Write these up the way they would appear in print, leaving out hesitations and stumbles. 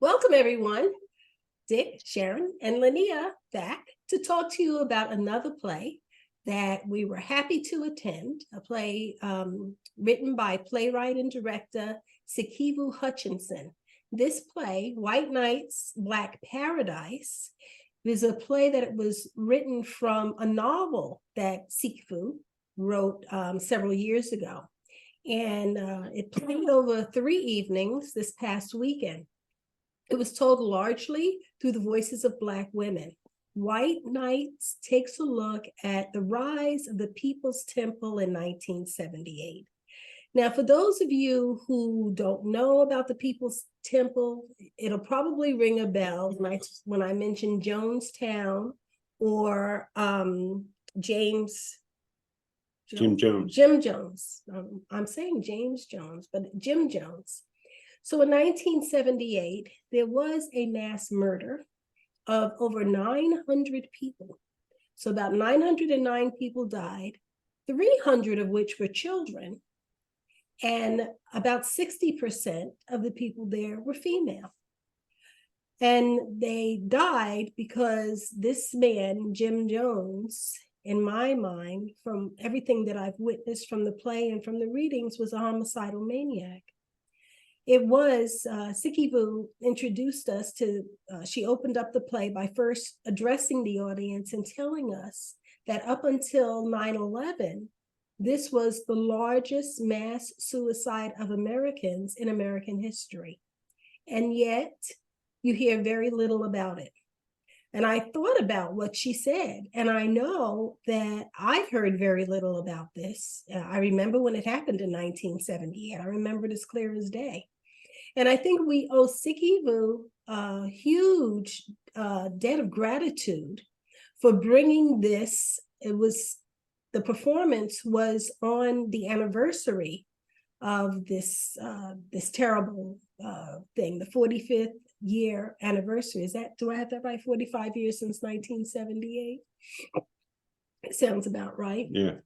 Welcome, everyone. Dick, Sharon, and Linnea back to talk to you about another play that we were happy to attend, a play written by playwright and director Sikivu Hutchinson. This play, White Nights, Black Paradise, is a play that was written from a novel that Sikivu wrote several years ago. And it played over 3 evenings this past weekend. It was told largely through the voices of Black women. White Nights takes a look at the rise of the People's Temple in 1978. Now, for those of you who don't know about the People's Temple, it'll probably ring a bell when I mention Jonestown or Jim Jones. I'm saying James Jones, but Jim Jones. So in 1978, there was a mass murder of over 900 people. So about 909 people died, 300 of which were children, and about 60% of the people there were female. And they died because this man, Jim Jones, in my mind, from everything that I've witnessed from the play and from the readings, was a homicidal maniac. It was, Sikivu introduced us to, she opened up the play by first addressing the audience and telling us that up until 9/11, this was the largest mass suicide of Americans in American history. And yet, you hear very little about it. And I thought about what she said, and I know that I've heard very little about this. I remember when it happened in 1978. I remember it as clear as day. And I think we owe Sikivu a huge debt of gratitude for bringing this. The performance was on the anniversary of this terrible thing, the 45th year anniversary. Do I have that right? 45 years since 1978? It sounds about right. Yeah.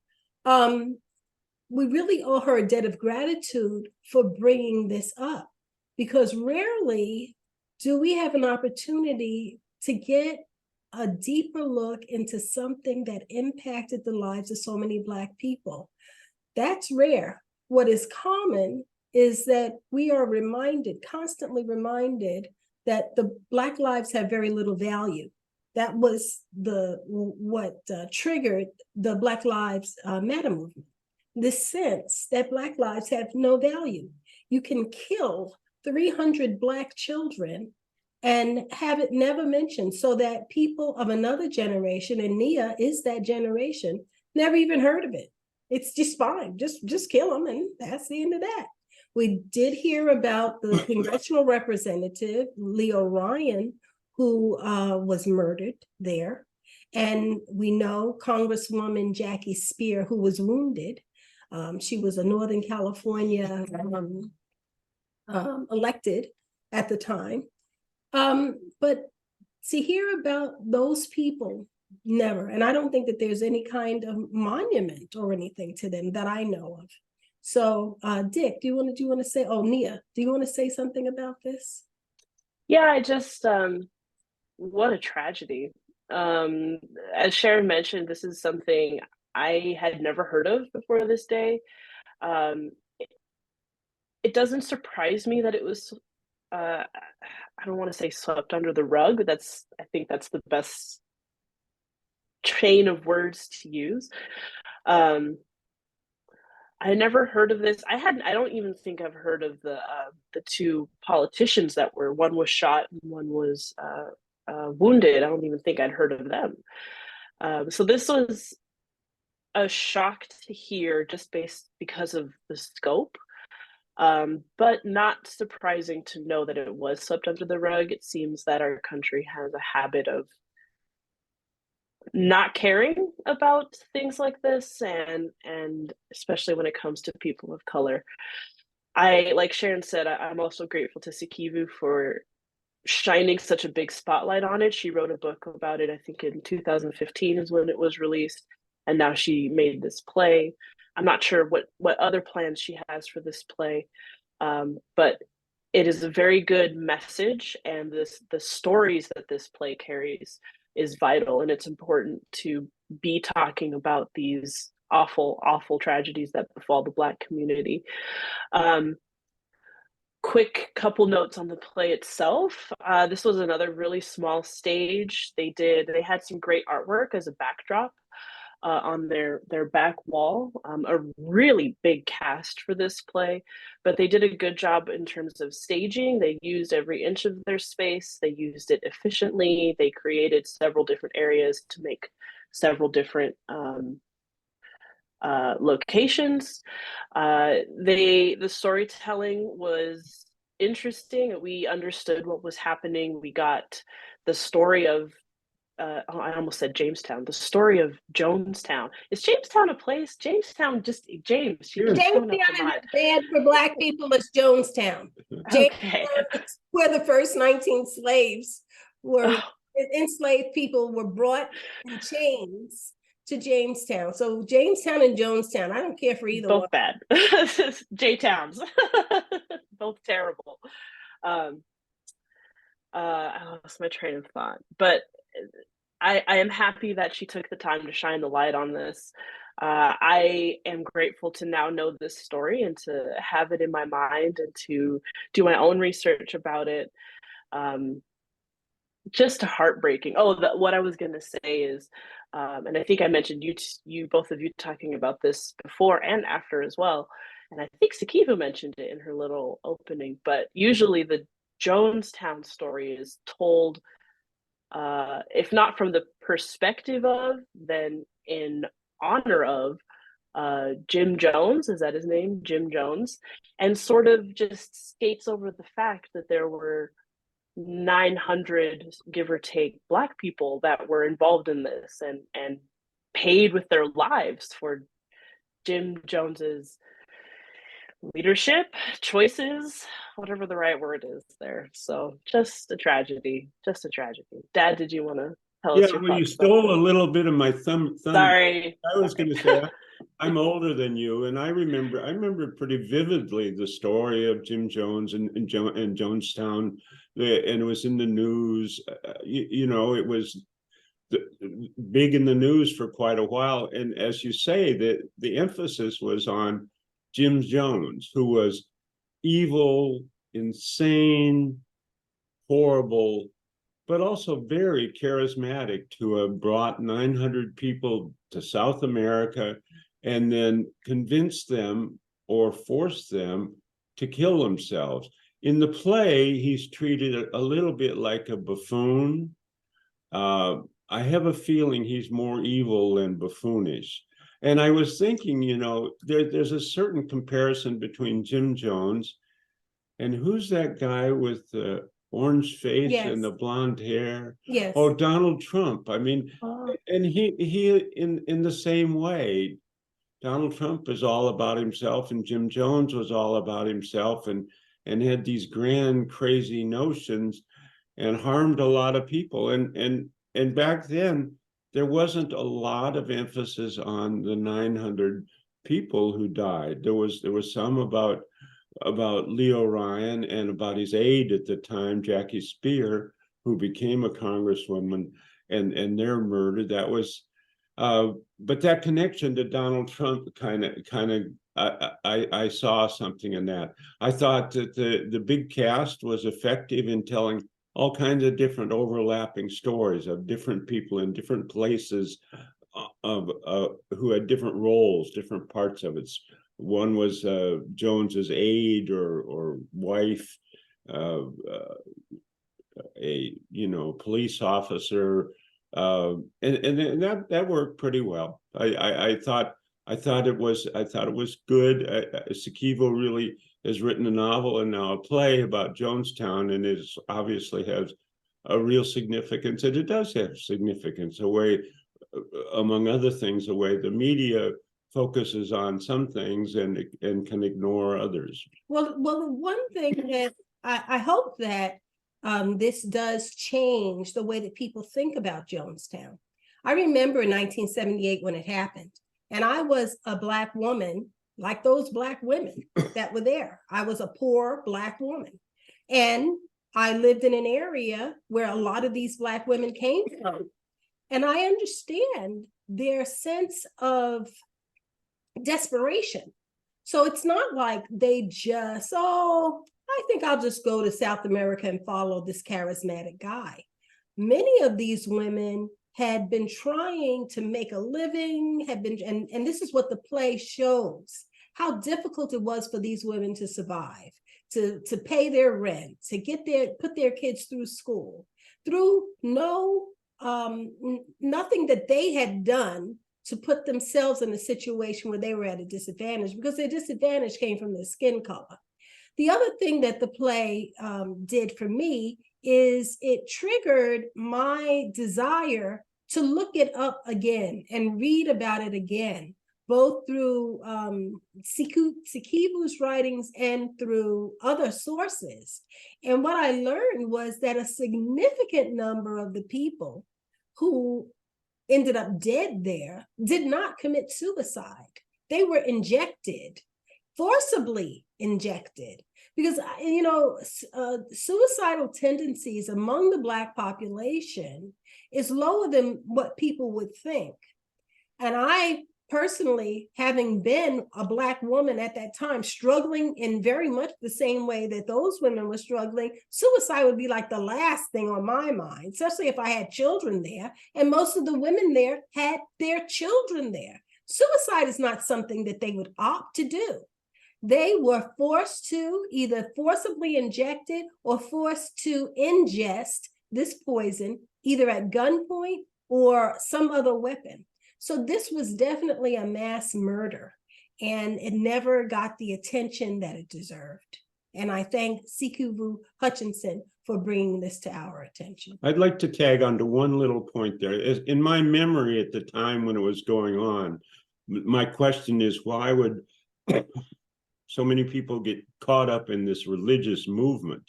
We really owe her a debt of gratitude for bringing this up, because rarely do we have an opportunity to get a deeper look into something that impacted the lives of so many Black people. That's rare. What is common is that we are constantly reminded, that the Black lives have very little value. That was what triggered the Black Lives Matter movement. This sense that Black lives have no value. You can kill 300 Black children and have it never mentioned, so that people of another generation, and Nia is that generation, never even heard of it. It's just fine, just kill them, and that's the end of that. We did hear about the congressional representative, Leo Ryan, who was murdered there. And we know Congresswoman Jackie Spear, who was wounded. She was a Northern California elected at the time. But to hear about those people, never. And I don't think that there's any kind of monument or anything to them that I know of. So Dick, do you want to say, Nia, do you want to say something about this? Yeah, I just, what a tragedy. As Sharon mentioned, this is something I had never heard of before this day. It doesn't surprise me that it was, I don't want to say swept under the rug. I think that's the best chain of words to use. I never heard of this. I don't even think I've heard of the two politicians one was shot and one was wounded. I don't even think I'd heard of them. So this was a shock to hear, just because of the scope, but not surprising to know that it was swept under the rug. It seems that our country has a habit of not caring about things like this, and especially when it comes to people of color. Like Sharon said, I'm also grateful to Sikivu for shining such a big spotlight on it. She wrote a book about it, I think in 2015 is when it was released, and now she made this play. I'm not sure what other plans she has for this play, but it is a very good message, and the stories that this play carries is vital, and it's important to be talking about these awful, awful tragedies that befall the Black community. Um, quick couple notes on the play itself. This was another really small stage. They had some great artwork as a backdrop on their back wall. A really big cast for this play, but they did a good job in terms of staging. They used every inch of their space. They used it efficiently. They created several different areas to make several different locations. The storytelling was interesting. We understood what was happening. We got the story of I almost said Jamestown. The story of Jonestown. Is Jamestown a place? Jamestown, just James. She keeps Jamestown coming up in is mind. as bad for Black people as Jonestown. Okay. Jamestown is where the first 19 slaves were, Oh, enslaved people were brought in chains to Jamestown. So Jamestown and Jonestown, I don't care for either one. both bad. J Towns. Both terrible. Um, I lost my train of thought, but I am happy that she took the time to shine the light on this. I am grateful to now know this story and to have it in my mind and to do my own research about it. Um, just heartbreaking. Oh, what I was going to say is, and I think I mentioned you both of you talking about this before and after as well. And I think Sikivu mentioned it in her little opening, but usually the Jonestown story is told, if not from the perspective of, then in honor of Jim Jones. Is that his name? Jim Jones. And sort of just skates over the fact that there were 900, give or take, Black people that were involved in this and paid with their lives for Jim Jones's leadership, choices, whatever the right word is there. So just a tragedy, just a tragedy. Dad, did you want to tell Yeah, us your well, you thoughts about stole this? a little bit of my thunder. Sorry. I was going to say, I'm older than you, and I remember pretty vividly the story of Jim Jones and Jonestown, and it was in the news. It was big in the news for quite a while. And as you say, the emphasis was on Jim Jones, who was evil, insane, horrible, but also very charismatic, to have brought 900 people to South America and then convinced them or forced them to kill themselves. In the play, he's treated a little bit like a buffoon. I have a feeling he's more evil than buffoonish. And I was thinking, there's a certain comparison between Jim Jones and who's that guy with the orange face and the Yes, blonde hair? yes. Oh, Donald Trump. I mean, Oh, and he in the same way, Donald Trump is all about himself, and Jim Jones was all about himself, and had these grand, crazy notions, and harmed a lot of people. And back then, there wasn't a lot of emphasis on the 900 people who died. There was some about Leo Ryan and about his aide at the time, Jackie Spear, who became a congresswoman, and their murder. That was, but that connection to Donald Trump kind of, I saw something in that. I thought that the big cast was effective in telling all kinds of different overlapping stories of different people in different places, of who had different roles, different parts of it. One was Jones's aide or wife, a police officer, and that worked pretty well. I thought it was good. Sikivu really has written a novel and now a play about Jonestown, and it obviously has a real significance, and it does have significance. A way, among other things, the way the media focuses on some things and can ignore others. Well, the one thing that I hope that this does change the way that people think about Jonestown. I remember in 1978 when it happened, and I was a Black woman, like those Black women that were there. I was a poor Black woman. And I lived in an area where a lot of these Black women came from. And I understand their sense of desperation. So it's not like they just, oh, I think I'll just go to South America and follow this charismatic guy. Many of these women had been trying to make a living, and this is what the play shows, how difficult it was for these women to survive, to pay their rent, to put their kids through school, through nothing that they had done to put themselves in a situation where they were at a disadvantage, because their disadvantage came from their skin color. The other thing that the play did for me is it triggered my desire to look it up again and read about it again, both through Sikivu's writings and through other sources. And what I learned was that a significant number of the people who ended up dead there did not commit suicide. They were injected, forcibly injected, because suicidal tendencies among the Black population is lower than what people would think. And I personally, having been a Black woman at that time, struggling in very much the same way that those women were struggling, suicide would be like the last thing on my mind, especially if I had children there. And most of the women there had their children there. Suicide is not something that they would opt to do. They were forced to either forcibly injected or forced to ingest this poison, either at gunpoint or some other weapon. So this was definitely a mass murder, and it never got the attention that it deserved. And I thank Sikivu Hutchinson for bringing this to our attention. I'd like to tag on to one little point there. In my memory at the time when it was going on, my question is, why would so many people get caught up in this religious movement?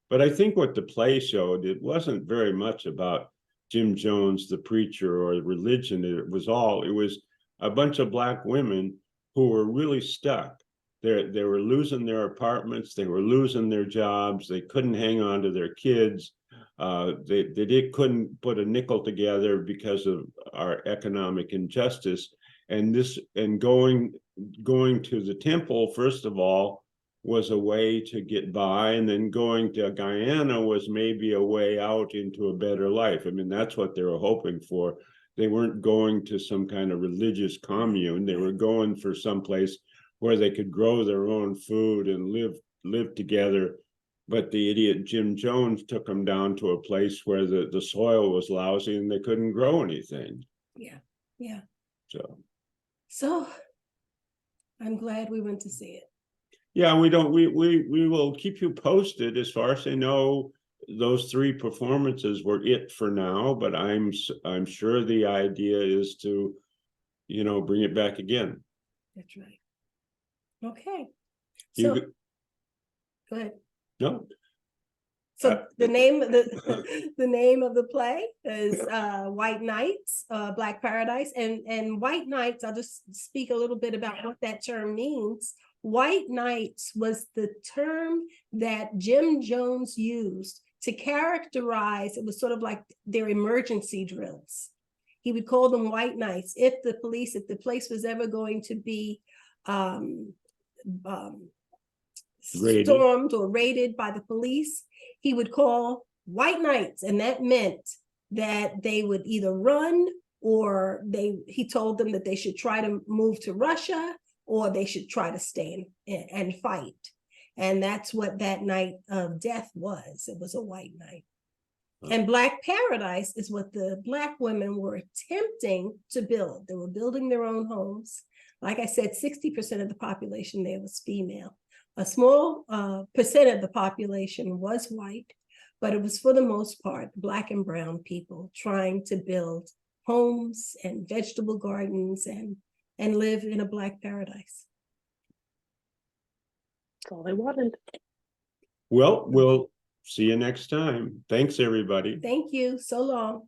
But I think what the play showed, it wasn't very much about Jim Jones, the preacher, or religion. It was a bunch of Black women who were really stuck. They were losing their apartments, they were losing their jobs, they couldn't hang on to their kids, they couldn't put a nickel together because of our economic injustice. And going to the temple, first of all, was a way to get by, and then going to Guyana was maybe a way out into a better life. I mean, that's what they were hoping for. They weren't going to some kind of religious commune. They were going for someplace where they could grow their own food and live together. But the idiot Jim Jones took them down to a place where the soil was lousy and they couldn't grow anything. Yeah. So I'm glad we went to see it. Yeah, we will keep you posted. As far as I know, those 3 performances were it for now, but I'm sure the idea is to, bring it back again. That's right. Okay. So go ahead. No. So the name of the play is White Nights, Black Paradise, and White Nights. I'll just speak a little bit about what that term means. White Nights was the term that Jim Jones used to characterize, it was sort of like their emergency drills. He would call them White Nights. If the place was ever going to be stormed or raided by the police, he would call White Nights, and that meant that they would either run, or he told them that they should try to move to Russia, or they should try to stay and fight. And that's what that night of death was. It was a white night. And Black Paradise is what the Black women were attempting to build. They were building their own homes. Like I said, 60% of the population there was female. A small percent of the population was white, but it was for the most part Black and brown people trying to build homes and vegetable gardens and live in a Black paradise. That's all they wanted. Well, we'll see you next time. Thanks, everybody. Thank you. So long.